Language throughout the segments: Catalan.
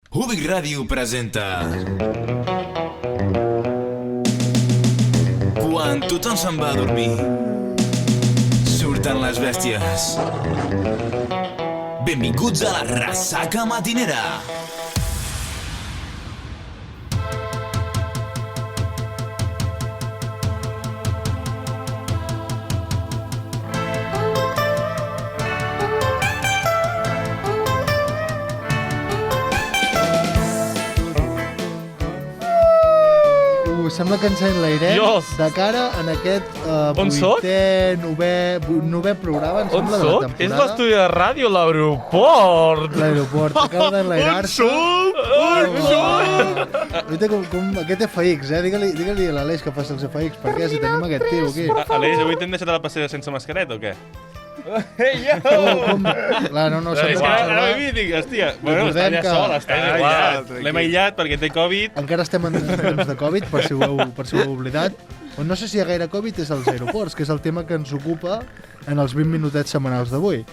Ubic Ràdio presenta... Quan tothom se'n va a dormir, surten les bèsties. Benvinguts a la Ressaca Matinera. Sembla que ens enlairem de cara en aquest novè programa, em sembla, de la temporada. És l'estudi de ràdio, l'aeroport. L'aeroport, acaba d'enlairar-se. On som? Aquest FX, digue-li a l'Aleix que faci els FX, perquè si tenim aquest tio aquí. Aleix, avui t'hem deixat a la passera sense mascareta o què? Ei, yo! No, És que ara m'he dit, hòstia, bueno, està allà sol, està aïllat. L'hem aïllat perquè té Covid. Encara estem en temps de Covid, per si ho heu oblidat. No sé si hi ha gaire Covid, és als aeroports, que és el tema que ens ocupa en els 20 minutets setmanals d'avui.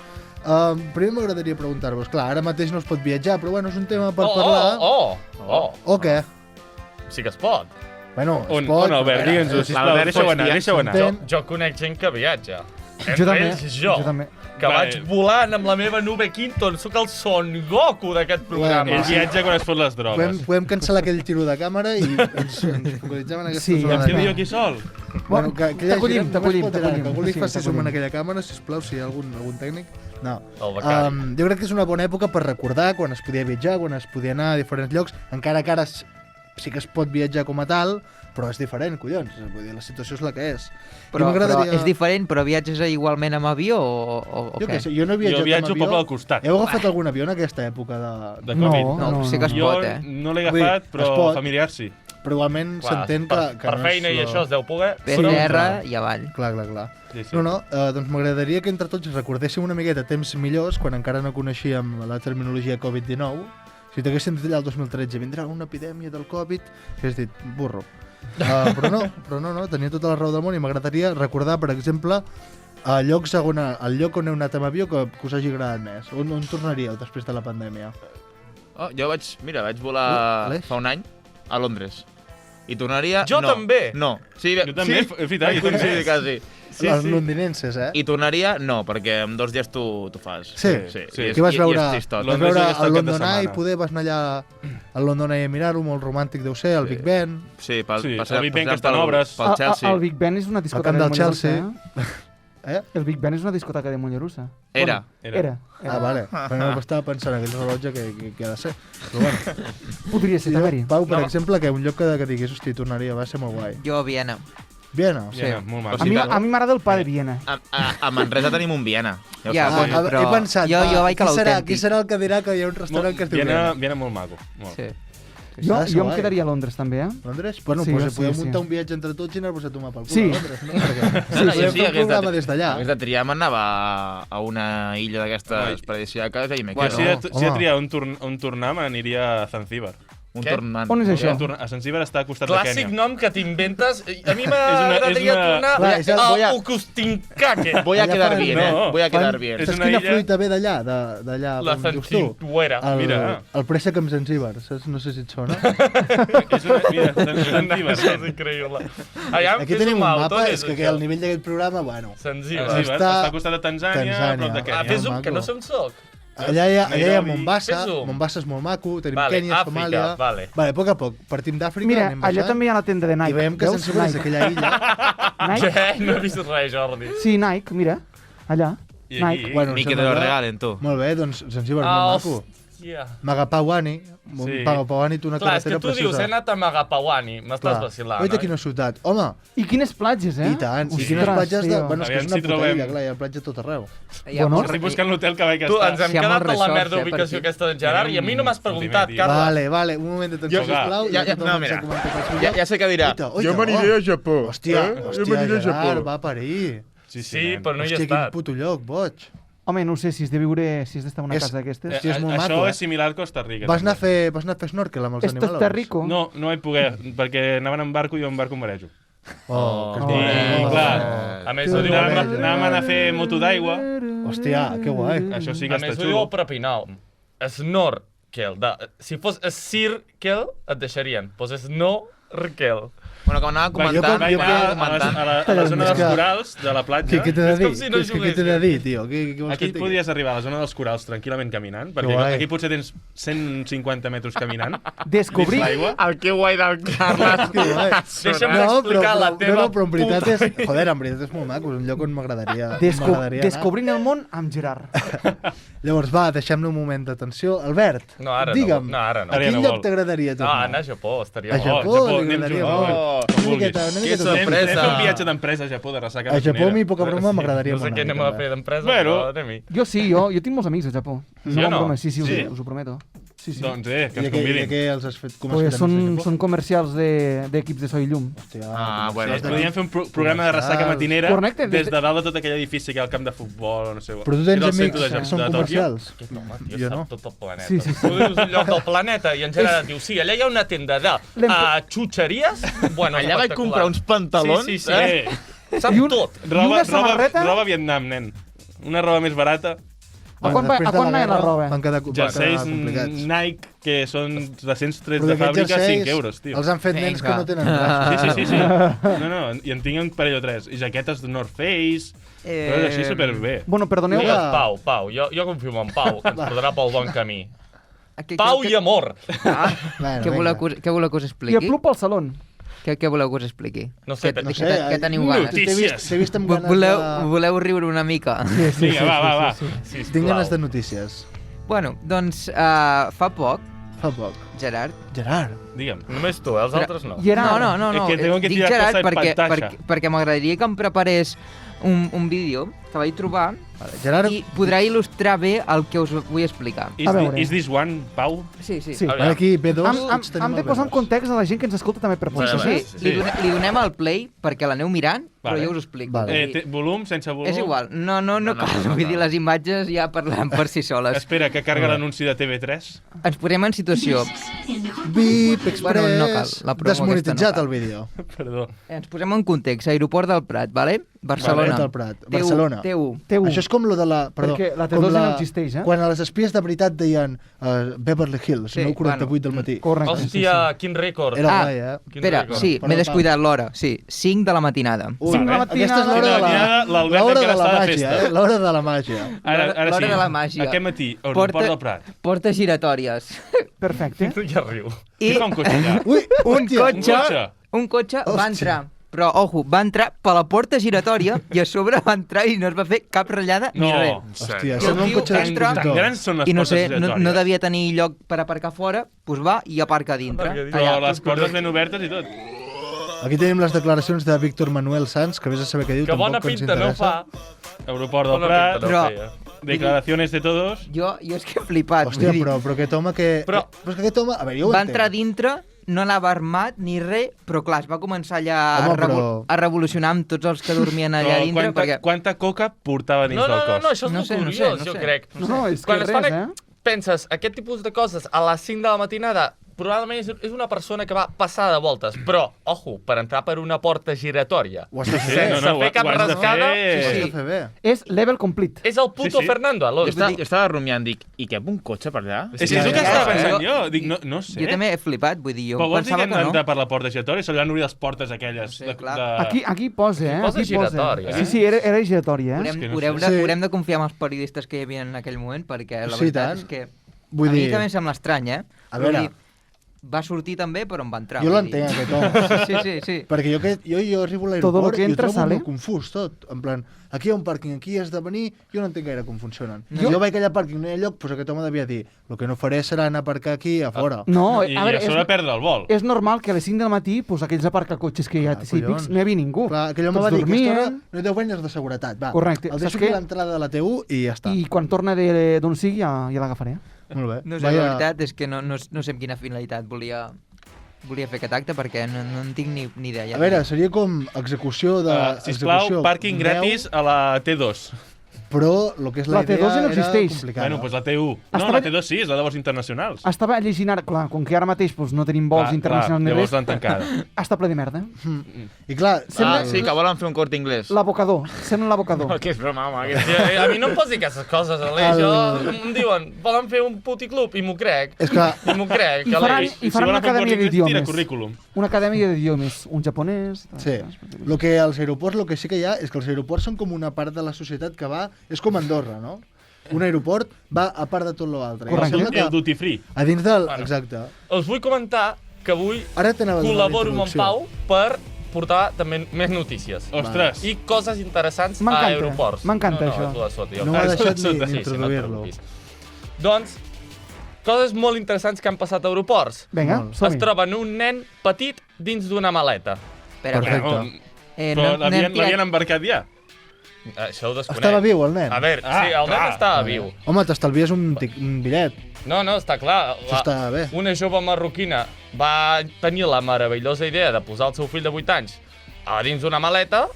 Primer m'agradaria preguntar-vos, clar, ara mateix no es pot viatjar, però bueno, és un tema per parlar. O què? Sí que es pot. Bueno, es pot. On, Albert, digue'ns-ho, sisplau, deixa-ho anar. Jo conec gent que viatja. Jo també. Que vaig volant amb la meva nube Quinton. Soc el Son Goku d'aquest programa. Ell viatja quan es fot les drogues. Podem cancel·lar aquell tiro de càmera i ens focalitzem en aquesta zona. Sí, ja aquí sol. Bueno, t'acollim. Que Sí, algú li faci zoom en aquella càmera, sisplau, si hi ha algun tècnic. No. El becari. Jo crec que és una bona època per recordar quan es podia viatjar, quan es podia anar a diferents llocs, encara que ara sí que es pot viatjar com a tal, però és diferent, collons. Vull dir, la situació és la que és. Però és diferent, però viatges igualment amb avió o jo què? Sé, jo no he viatjat jo viatjo amb al poble avió. al costat. Heu agafat algun avió en aquesta època De Covid? No, sí que es pot, Jo no l'he agafat, però familiar sí. Però igualment s'entén que per no feina i això es deu poder. Per terra i avall. Clar. Sí. Doncs m'agradaria que entre tots recordéssim una miqueta temps millors, quan encara no coneixíem la terminologia Covid-19. Si t'haguessin dit allà el 2013, vindrà una epidèmia del Covid, que has dit, burro. Però no, tenia tota la raó del món i m'agradaria recordar, per exemple, el lloc on heu anat amb avió que us hagi agradat més. On tornaríeu després de la pandèmia? Jo vaig volar fa un any a Londres. I tornaria... Jo també. No. Sí, Jo també, és veritat. Jo també, quasi. Els londinenses, I tornaria, no, perquè en 2 dies t'ho fas. Sí. Què vas veure? Vas veure el London Eye, poder vas anar allà al London Eye a mirar-ho, molt romàntic deu ser, el Big Ben. Sí, el Big Ben que està en obres. Pel Chelsea. El Big Ben és una discoteca del de Chelsea. Mollerussa. El Big Ben és una discoteca de Mollerussa. Era. Vale. Però estava pensant aquell rellotge que ha de ser. Però bueno. Podria ser també. Pau, per exemple, que un lloc que digués, hosti, tornaria, va ser molt guai. Jo a Viena. Viena? Sí, molt maco. A mi m'agrada el pa de Viena. A Manresa tenim un Viena. Ja, bueno, però he pensat, jo vaig a l'autèntic. Qui serà el que dirà que hi ha un restaurant que es diu Viena? Viena molt maco. Sí. Jo em quedaria a Londres també, Londres? Bueno, podem muntar un viatge entre tots i anar-vos a tomar pel cul a Londres, no? Sí, fer un programa des d'allà. Hagués de triar, m'anava a una illa d'aquestes paradisíaques i me quedo. Si he de triar on tornar, m'aniria a Zanzíbar. On és això? A Zanzíbar està al costat de Kènia. Clàssic nom que t'inventes. A mi m'agradaria tornar a Ukustincaque. Voy a quedar bien, Voy a quedar bien. Saps quina fruita ve d'allà? La Zanzíbuera. El préssec amb Zanzíbar, no sé si et sona. Zanzíbar. Això és increïble. Aquí tenim un mapa, és que al nivell d'aquest programa, bueno... Zanzíbar. Està al costat de Tanzània, a prop de Kènia. Fes-ho, que no sé on soc. Allà hi ha Mombasa, Mombasa és molt maco, tenim Kènia, Somàlia... Vale, a poc a poc, partim d'Àfrica, mira, anem baixant... allà també hi ha la tenda de Nike. I veiem que Zanzíbar és aquella illa... Nike? Què? No he vist res, Jordi. Sí, Nike, mira, allà. I aquí? Nike de lo real, en tu. Molt bé, doncs Zanzíbar és molt maco. Magapawani, Magapawani té una carretera preciosa. Clar, és que tu dius, he anat a Magapawani, m'estàs vacilant, oi? Quina ciutat. Home! I quines platges, I tant, i quines platges de... Bueno, és que és una puta illa, clar, hi ha platja tot arreu. Estic buscant l'hotel que vaig Tu, estar. ens hem quedat a la merda ubicació aquesta d'en Gerard i a mi no m'has preguntat, Carles. Vale, un moment d'atenció, sisplau. No, mira, ja sé què dirà. Jo m'aniré a Japó. Hòstia, Japó. va parir. Sí, però no hi he estat. Hòstia, quin puto lloc, boig. Home, no sé si has de viure, si has d'estar en una casa d'aquestes. És molt maco, Això és similar a Costa Rica. Vas anar a fer snorkel amb els animals? Esto está rico. No vaig poder, perquè anaven en barco i jo en barco em marejo. I clar, a més ho diu, anàvem a fer moto d'aigua. Hòstia, que guai. Això sí que a està més ho diu xulo. el propi nom. Snorkel. Kel. Si fos Cirkel, et deixarien. Poses no Raquel. Bueno, com anava comentant... Va anar a la zona dels corals de la platja. Què t'he de dir? com si no Què t'he de dir, tio? Aquí podries arribar a la zona dels corals tranquil·lament caminant, perquè aquí potser tens 150 metres caminant. Descobrir... El que guai del Carles. Deixa'm explicar la teva No, però en veritat és... Joder, en veritat és molt maco, és un lloc on m'agradaria Descobrint el món amb Gerard. Llavors, va, deixem-ne un moment d'atenció. Albert, digue'm, ara no. a quin lloc t'agradaria tornar? Anar a Japó, estaria A Japó t'agradaria molt. Una miqueta sorpresa. Anem a fer un viatge d'empresa a Japó de ressaca A Japó, a mi, poca broma, m'agradaria molt. No sé què anem a fer d'empresa, però anem-hi. Jo sí, jo tinc molts amics a Japó. Sí o no? Sí, us ho prometo. Sí. Doncs que ens convidin. I què els has fet? Pues són comercials d'equips de So i Llum. Bueno. Podríem fer un programa de ressaca matinera Correcte. des de dalt de tot aquell edifici que hi ha al camp de futbol, no sé. Però tu tens amics que són comercials? Jo no. Tot el planeta. Sí. Tu dius un lloc del planeta i en Gerard diu, sí, allà hi ha una tenda de xutxeries. Bueno, allà vaig comprar uns pantalons. Sí. Sap tot. Roba Vietnam, nen. Una roba més barata. A quan anava la roba? Jerseis Nike, que són recents trets de fàbrica, 5 euros, tio. Els han fet nens que no tenen braços. Sí. No, i en tinc un parell o tres. I jaquetes de North Face, però és així superbé. Bueno, perdoneu... Pau, jo confio en Pau, que ens portarà pel bon camí. Pau i amor! Què voleu que us expliqui? I el club pel salón. Què voleu que us expliqui? No sé, què teniu ganes? T'he vist amb ganes de... Voleu riure una mica? Vinga, va. Tinc ganes de notícies. Bueno, doncs, fa poc, Gerard. Digue'm. Només tu, els altres no. No. Dic Gerard perquè m'agradaria que em preparés un vídeo que vaig trobar i podrà il·lustrar bé el que us vull explicar. Is this one, Pau? Sí. Aquí, B2, hem de posar en context a la gent que ens escolta també per podcast. Sí. Li donem el play perquè l'aneu mirant, però jo us ho explico. Volum, sense volum? És igual, no cal. Vull dir, les imatges ja parlen per si soles. Espera, que carga l'anunci de TV3. Ens posem en situació. Bip, Express, desmonetitzat el vídeo. Perdó. Ens posem en context. Aeroport del Prat, vale? Barcelona. Barcelona. T1. Això és com lo de la... Perquè la T2 no existeix, Quan a les espies de veritat deien Beverly Hills, 9:48 del matí. Correcte. Hòstia, quin rècord. Era guai, Espera, sí, m'he descuidat l'hora. Sí, 5 de la matinada. 5 de la Aquesta és l'hora de la màgia, l'hora de la màgia. L'hora de la màgia. Aquest matí, Aeroport del Prat. Portes giratòries. Perfecte. Ja riu. Què fa un cotxe allà? Ui, un cotxe va entrar. Però, ojo, va entrar per la porta giratòria i a sobre va entrar i no es va fer cap ratllada ni res. Hòstia, sembla un cotxe Tan grans són les i no portes sé, giratòries. no devia tenir lloc per aparcar fora, doncs va i aparca a dintre. Però les portes ben obertes i tot. Aquí tenim les declaracions de Víctor Manuel Sanz, que vés a saber què diu, que bona tampoc ens pinta no interessa. fa. Aeroport del Prat, Però- declaraciones de todos. Jo és que he flipat. Hòstia, vull dir, però aquest home que... Però és que aquest home... A veure, jo ho va entenc. entrar dintre, no anava armat ni res, però clar, es va començar allà Home, a revolucionar amb tots els que dormien allà dintre. Perquè... Quanta coca portava dins del cos? No, això és No molt sé, curiós, no jo sé. crec. No, és que Quan es res, fan, penses, aquest tipus de coses a les 5 de la matinada, probablement és una persona que va passar de voltes, però, ojo, per entrar per una porta giratòria, Ho has de fer. sense fer cap rascada, Ho has de fer bé. És level complete. és el puto Fernando Jo Alonso. estava rumiant, dic, i què, un cotxe per allà? És el que estava pensant jo. Dic, no sé. Jo també he flipat, vull dir, jo Però vols dir que pensava hem que no. d'entrar per la porta giratòria? Se li van obrir les portes aquelles. No sé, clar. Aquí posa, Posa giratòria, Sí, era giratori, Haurem de confiar en els periodistes que hi havia en aquell moment, perquè la Sí, veritat tant. és que Vull a mi dir- també em sembla estrany, eh? A veure. Vull dir, va sortir també, però on va entrar. Jo vull dir. l'entenc, aquest home. Sí. Perquè jo arribo a Todo lo l'aeroport que i ho entra, trobo sale. molt confús tot. En plan, aquí hi ha un pàrquing, aquí has de venir, jo no entenc gaire com funcionen. Jo- Jo vaig allà al pàrquing, no hi ha lloc, doncs aquest home devia dir el que no faré serà anar a aparcar aquí a fora. No, I a veure, a sobre perdre el vol. és normal que a les 5 del matí, pues, aquells aparcacotxes que hi ha típics, no hi havia ningú. Clar, aquell home Tots va dir, aquesta hora dormien, no hi deu banyes de seguretat. Va, Correcte. el Saps deixo aquí què? a l'entrada de la T1 i ja està. i quan torna d'on sigui ja l'agafaré. Molt bé. No sé, la veritat és que no sé amb quina finalitat volia fer aquest acte, perquè no en tinc ni idea. A veure, seria com execució de... Sisplau, pàrquing gratis a la T2. però el que és la idea T2 ja no era existeix. complicada. Bueno, doncs la T1. No, Estava- la T2 sí, és la de vols internacionals. Estava llegint ara, clar, com que ara mateix no tenim vols internacionals ni llavors res, l'han tancada. està ple de merda. I clar, Sí, que volen fer un Corte Inglés. L'abocador, sembla l'abocador. Que és broma, home. A mi no em posi aquestes coses, Aleix. Em diuen, volen fer un puticlub, i m'ho crec. és que I m'ho crec, I faran, Aleix. i faran una acadèmia Tira d'idiomes. currículum. Una acadèmia d'idiomes. Un japonès... sí, el que als aeroports, el que sí que hi ha és que els aeroports són com una part de la societat que va, és com Andorra, no? Un aeroport va a part de tot l'altre. Correcte. El duty free. A dins del... Bueno. Exacte. Us vull comentar que avui Ara t'anava a donar la col·laboro amb en introducció. Pau per portar també més notícies. Ostres. I coses interessants a M'encanta, aeroports. m'encanta no, això. No, és la sota, jo. No m'ha És deixat la sota, ni sí, sí, introduir-lo. no et preocupis. Doncs, coses molt interessants que han passat a aeroports. Vinga, Molt. Es som-hi. troben un nen petit dins d'una maleta. Espera, Perfecte. No, no però hem l'havien tirat... embarcat ja. Això ho desconec. Estava viu, el nen? A veure, sí, el nen estava viu. Home, t'estalvies un bitllet. No, està clar. Això està bé. Una jove marroquina va tenir la meravellosa idea de posar el seu fill de 8 anys a dins d'una maleta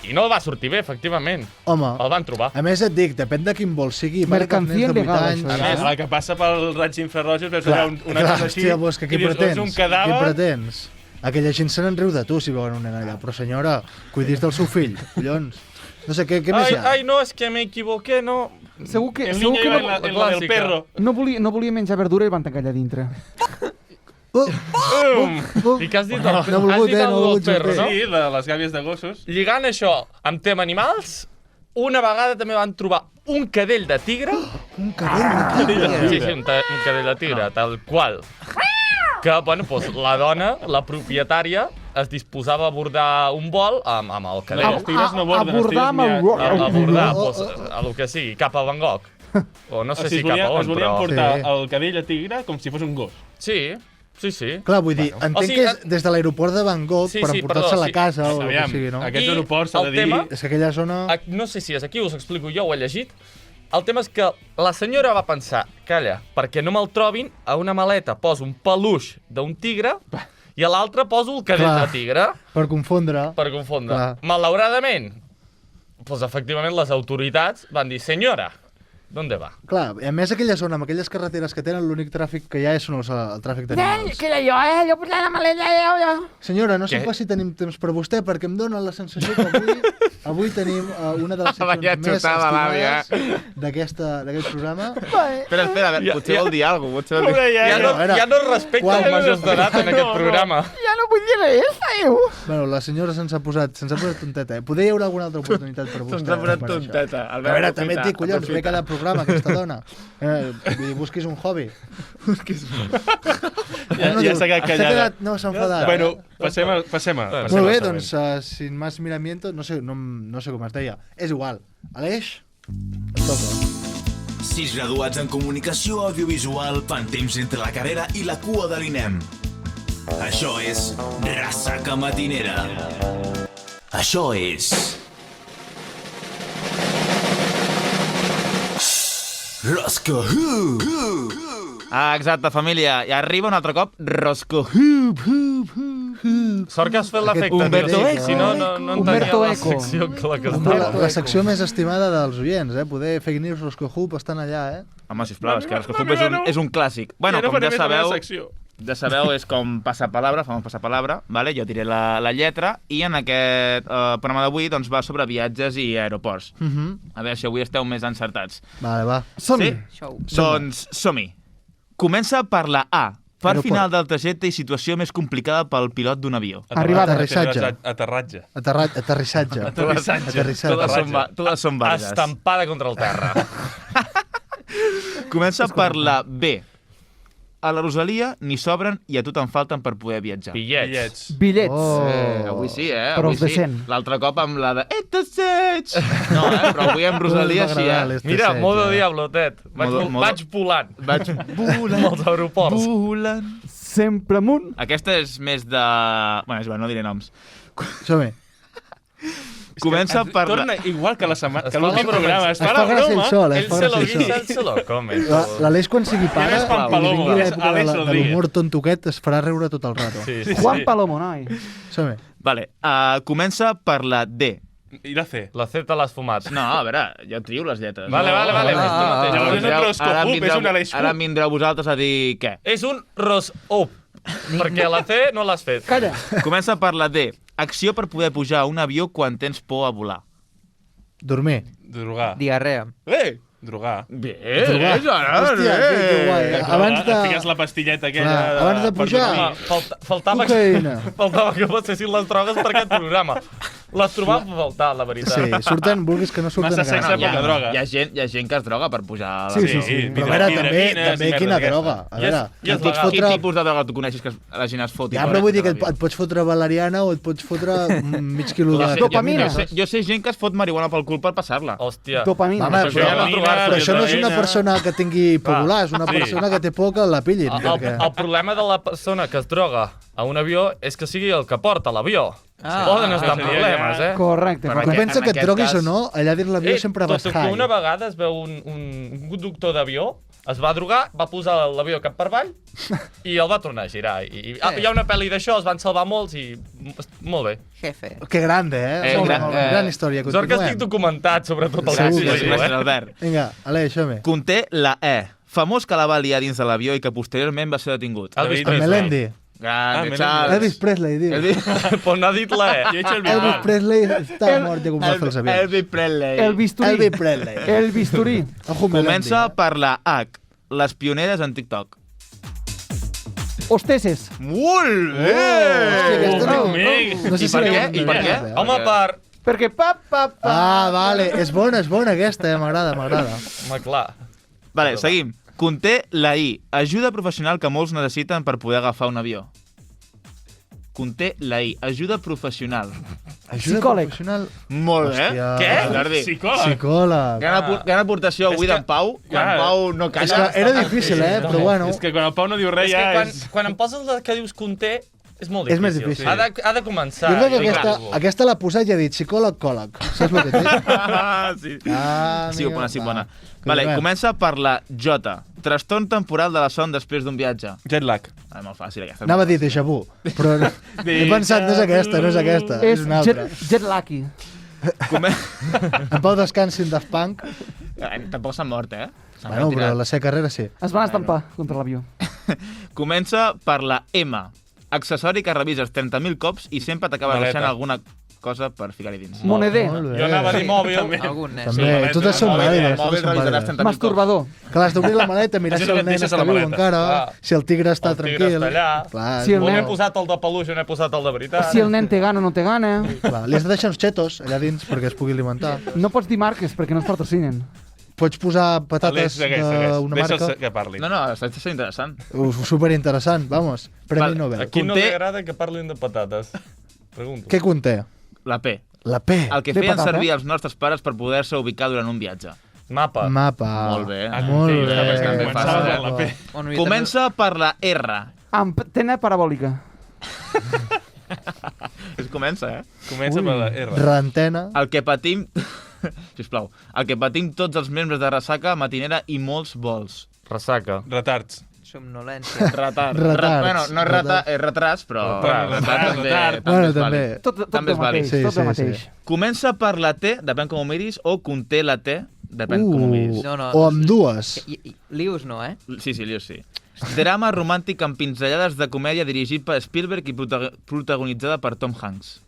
i no va sortir bé, efectivament. Home, El van trobar. a més et dic, depèn de quin vol sigui. vale que els Mercancia nens de 8 il·legal, anys, això, A més, la que passa pel raig infrarrojos veus allà una clar, cosa així hòstia, pues, que i què dius, pretens? és un Què cadàver. pretens? Aquella gent se n'enriu de tu si veuen un nen allà. Però senyora, cuidis del seu fill, collons. No sé, què més hi ha? Ai, no, és que me equivoqué, no. Segur que, El segur niño que iba en no, la del clàssica. perro. no volia menjar verdura i van tancar allà dintre. I què has dit? No he volgut, has dit no he algo volgut del perro, sortir. no? Sí, de les gàbies de gossos. Lligant això amb tema animals, una vegada també van trobar un cadell de tigre. Un cadell de tigre. Sí, un cadell de tigre, tal qual. Que, bueno, doncs, la dona, la propietària, es disposava a abordar un vol amb el cadell. Els tigres no borden, els abordar amb el tigres A abordar, Oh, doncs, a lo que sigui, cap a Bangkok. O no sé si cap a es on, volien però... portar Sí. el cadell a tigre com si fos un gos. Sí. Clar, vull dir, entenc O sigui, que és des de l'aeroport de Bangkok Sí, per sí, emportar-se perdó, a la sí. casa o el que Aviam, sigui, no? aquests I aeroports s'ha de el dir... tema- És que aquella zona... No sé si és aquí, us explico jo, ho he llegit. El tema és que la senyora va pensar, calla, perquè no me'l trobin, a una maleta poso un peluix d'un tigre i a l'altre poso el cadell Clar. de tigre, Per confondre. per confondre. Clar. Malauradament, doncs efectivament les autoritats van dir, senyora, ¿dónde va? Clar, a més aquella zona, amb aquelles carreteres que tenen, l'únic tràfic que hi ha és el tràfic d'animals. Que era jo, jo posant la maleta, jo. Senyora, no sé Què? pas si tenim temps per vostè, perquè em dóna la sensació que avui tenim una de les Vaya seccions més xutada, l'àvia. estimades d'aquest programa. Espera, a veure, potser vol dir alguna cosa. Potser vol dir... Ja no, a veure, ja no es respecta quan- els majors d'edat en aquest programa. Ja no vull dir res, tio. Bueno, la senyora se'ns ha posat tonteta, eh? Poder hi haurà alguna altra oportunitat per vostè. Se'ns ha posat per això. tonteta. A veure, també et dic, collons, ve cada programa aquesta dona. Vull dir, busquis un hobby. Ja s'ha quedat callada. No, s'ha enfadat. Bueno, passem a Molt bé, següent. doncs, sin más miramiento, no sé com es deia. És igual. Aleix, et toca. 6 graduats en comunicació audiovisual fan temps entre la carrera i la cua de l'INEM. Això és Ressaca Matinera. Això és... Rosca Hoop. Ah, exacte, família. I arriba un altre cop Rosco. Sort que has fet l'efecte. Humberto tio. Eco. Si no, no Humberto entenia la Eco. secció que la que Home, estava. la secció més estimada dels oients, eh? Poder fake news, Rosco Hoop estan allà, eh? Home, sisplau, és que Rosco Hoop és un clàssic. Bueno, com ja sabeu, és com passapalabra, fem un passapalabra, vale? Jo diré la lletra, i en aquest programa d'avui doncs, va sobre viatges i aeroports. A veure si avui esteu més encertats. Vale, va. Som-hi. Show. Doncs som-hi. Comença per la A. Per Aeroport. final del trajecte i situació més complicada pel pilot d'un avió. Arribada. Aterrissatge. Aterratge. Aterrissatge. Aterrissatge. Totes són vargues. Estampada contra el terra. Comença per la B. A la Rosalia n'hi sobren i a tu te'n falten per poder viatjar. Bitllets. Bitllets. Oh. Avui sí, Però avui els de sí. 100. L'altre cop amb la de Et desig! No, però avui amb Rosalia sí, Mira, modo Diablo, Ted. Modo- Vaig volant. Vaig Volant. Als aeroports. volant. Sempre amunt. Aquesta és més de... Bueno, és igual, no diré noms. Som-hi. Comença per la... Torna igual que la setmana, Es que fa l'últim la broma. programa. Es Es fa fa la gràcia ell broma. sol, Él es fa se lo gràcia ell guisa, sol. él se lo come. L'Aleix, quan sigui pare, és Juan i Palomo? vingui És l'època Àlex de Rodríguez. l'humor tontoquet, es farà riure tot el rato. Sí, sí. Juan Palomo, noi. Som-hi. Vale, comença per la D. I la C? La C te l'has fumat. No, a veure, jo trio les lletres. Vale. Llavors és un roscopup, és un aleix Ara em vindreu vosaltres a dir què. És un rosop, perquè la C no l'has fet. Calla. Comença per la D. Acció per poder pujar a un avió quan tens por a volar. Dormir. Drogar. Diarrea. Drogar. Bé, Drogar. Hòstia, que guai. Abans de... Fiques la pastilleta aquella... Clar, abans de pujar. Faltava Cocaïna. que passessin les drogues per aquest programa. Les trobava a faltar, la veritat. Sí, surten, vulguis que no surten Massa a casa. sexe, poca droga. Hi ha gent que es droga per pujar a Sí. Però a veure, hidroquines també i quina merdes droga. A veure, I es et pots legal. Quin fotre... tipus de droga tu coneixes que la gent es fot? Ja, però vull dir que et pots fotre valeriana o et pots fotre mig quilo de... Dopamina. Jo sé gent que es fot marihuana pel cul per passar-la. Hòstia. Dopamina. Home, Això ja no trobar-se. però això no és una persona que tingui por volar, és una persona que té por que la pillin. El problema de la persona que es droga a un avió és que sigui el que porta l'avió. Poden estar problemes, Correcte. Però Quan en pensa que et aquest droguis cas- o no, allà dins l'avió sempre vas que high. una vegada es veu un conductor d'avió, es va drogar, va posar l'avió cap per avall i el va tornar a girar. I hi ha una pel·li d'això, es van salvar molts i... Molt bé. Jefe. Que grande, molt bé. Gran història. Sort que estic Continuem. documentat sobre tot el Segur que que diu, sí. Gràcies, Albert. Vinga, Aleix, som-hi. Conté la E. Famós que la va liar dins de l'avió i que posteriorment va ser detingut. Elvis El Presley. Melendi. Grande, Melendi. Charles. Elvis Presley, diu. Però no ha dit la E. Jo he hecho el Elvis Bilbao. Presley està mort de comprar els avions. Elvis Presley. El bisturí. Elvis Presley. El bisturí. Ojo, Melendi. Comença per la H. Les pioneres en TikTok. Hosteses. Molt bé! Hòstia, aquesta no... amic. No sé I si per l'he què? vist I per bé, què? eh? Home, per... Perquè pa. Ah, vale. És bona aquesta, m'agrada. Home, clar. Vale, seguim. Conté la I. Ajuda professional que molts necessiten per poder agafar un avió. Conté la I. Ajuda professional. Ajuda Psicòleg. professional. Molt bé. Hòstia. Què? Jordi. Psicòleg. Psicòleg. Gran aportació avui És que- d'en Pau. Clar. En Pau no És que calla. era difícil, però bueno. És que quan el Pau no diu res És que ja quan em poses la que dius conté, és molt És difícil. més difícil. Ha de començar. Jo crec que I aquesta, clar. aquesta l'ha posat i ha dit psicòleg-còleg. Saps el que té? Sí. Ah, Sí, amigo. bona, sí, bona. Va, Vale, continuem. comença per la J. Trastorn temporal de la son després d'un viatge. Jet lag. Ah, molt fàcil, aquesta. Anava a dir déjà vu, però he pensat, no és aquesta, és una altra. Jet lucky. En Pau descansi en Daft Punk. Tampoc s'ha mort, eh? S'han Bueno, però retirat. la seva carrera sí. Es van estampar contra l'avió. Comença per la M. Accessori que revises 30.000 cops i sempre t'acaba Maleta. deixant alguna cosa per ficar-hi dins. Moneder. Molt bé. Jo anava a dir mòbil. Algun nen. També, maleta, totes són mòbil, vàlides. El mòbil totes són revisaràs vàlides. 30.000 cops. Masturbador. Clar, has d'obrir la maleta, mirar si el nen Deixes a està la viu maleta. encara, Ah. si el tigre està El tigre tranquil. està allà. Clar, Si el O n'he nen- posat el de peluix o n'he posat el de veritat. Si el nen té gana o no té gana. clar, li has de deixar uns xetos allà dins perquè es pugui alimentar. No pots dir marques perquè no es patrocinen. Pots posar Aleix, patates segueix. d'una Deixa'l marca. que parli. No, està sent interessant. Superinteressant, vamos. Premi Val, Nobel. A qui no li Conté- agrada que parlin de patates? Pregunto. Què conté? La P. La P. El que De feien patata. servir els nostres pares per poder-se ubicar durant un viatge. Mapa. Mapa. Molt bé. Molt Sí, bé. està bastant bé. començava Fàcil, per la P. On hi Comença per la R. Antena parabòlica. Es comença, eh? Comença per la R. Rantena. El que patim... Sisplau. El que patim tots els membres de Ressaca, Matinera i molts vols. Ressaca. Retards. Somnolència. Retard. Retards. Bueno, no és retard, és retras, però... Bueno, retard, retard. Bueno, és també. vàlid. Tot També el és vàlid. mateix. Sí, Tot el sí, mateix. Comença per la T, depèn com ho miris, o conté la T, depèn com ho miris. No, no. O amb dues. Lius no, eh? Sí, Lius, sí. Drama romàntic amb pinzellades de comèdia dirigit per Spielberg i protagonitzada per Tom Hanks.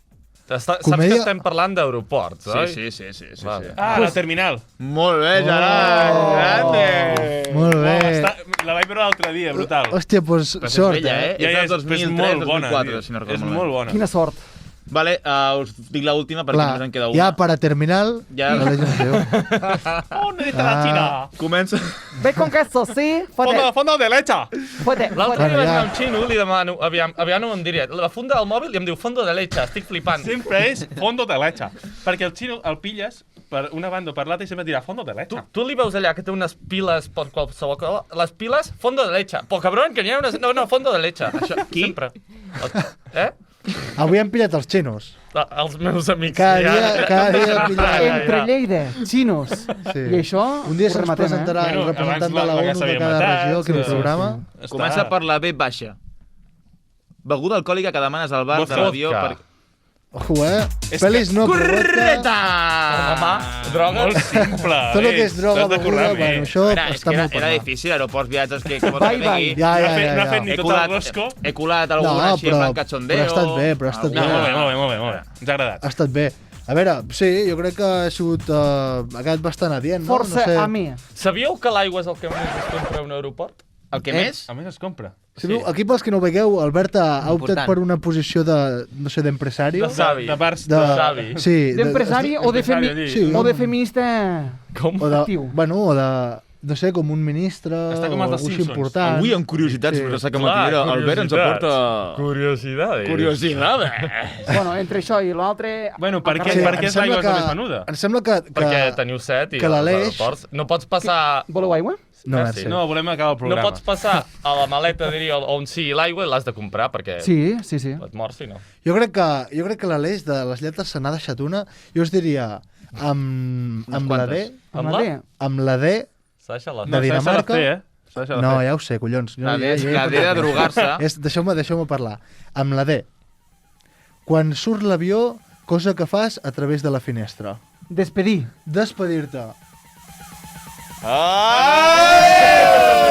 Saps Comèdia- que estem parlant d'aeroports, oi? Sí. Vale. Ah, la terminal. Molt bé, Gerard! Grande! Molt bé. La vaig veure l'altre dia, brutal. Hòstia, doncs Però és sort, vella, eh? És del però és 2003, molt bona, 2004, tio. si no recordo És malament. molt bona. Quina sort. Vale, us dic l'última perquè només en queda una. ja para terminal, Ja. la legend diu. Oh, no la Xina. Comença... Ve con queso, sí? Fondo derecha. Fote. L'altre dia Bueno, vaig ja. anar al xino, li demano, aviam no em diria, la funda del mòbil i em diu fondo de leche, estic flipant. Sempre és fondo derecha. Perquè el xino el pilles per una banda o per l'altra i sempre dirà fondo derecha. Tu li veus allà que té unes piles per qualsevol cosa, les piles, fondo de leche. Però cabrón, que n'hi ha unes... No, fondo de leche. Això, Qui? Sempre. Avui han pillat els xinos. Els meus amics. Cada dia Ja. pillat. Entre Lleida, xinos. Sí. I això Un dia ho se'ns rematem, presentarà Bueno, el representant abans de la la ONU de s'havia cada matat, regió, que sí, el programa. Comença per la B baixa. Beguda alcohòlica que demanes al bar de Vodka. l'avió per... Ojo, Pelis no, però vodka... Correcte! Mamà, droga. Molt simple. Tot el que és droga, T'has de currar beguda, bueno, més. això Era, és està que molt era parlat. difícil, aeroports, viatges, que vols Bye, que bye. digui? Ja, No ha fet ni tot el rosco. He colat alguna així en plan cachondeo. però ha estat bé, però ha estat No, bé. molt bé. Ens ha agradat. Ha estat bé. A veure, sí, jo crec que ha sigut... ha quedat bastant adient, no? Força no sé. a mi. Sabíeu que l'aigua és el que més es compra a un aeroport? El que més? A més es compra. Sabeu, aquí pels que no ho vegueu, Albert ha optat Important. per una posició de, no sé, d'empresari. De savi. De bars De... savi. Sí, D'empresari o de Sí. o de feminista Com? o de, actiu. bueno, o de, no sé, com un ministre Està com o els dels algú així Simpsons. important. Avui, amb curiositats, Sí. Ressaca Clar, Matinera, Albert ens aporta... Curiositats. Curiositats. Bueno, entre això i l'altre... Bueno, per què, Sí, per què em és l'aigua sembla la més venuda? Em sembla que Perquè teniu set i que als l'Aleix- aeroports no pots passar... Voleu aigua? No, Ah, merci. sí. No, volem acabar el No programa. pots passar a la maleta, diria, on sigui l'aigua i l'has de comprar, perquè Sí. et mors si no. Jo crec que l'Aleix de les lletres se n'ha deixat una. Jo us diria amb la D, Amb Amb la? D. amb la D, S'ha deixat la... de s'ha deixat Dinamarca. la C, S'ha deixat la No, C. ja ho sé, collons. La D de drogar-se. Deixeu-me parlar. Amb la D. Quan surt l'avió, cosa que fas a través de la finestra. Despedir. Despedir-te. Ah!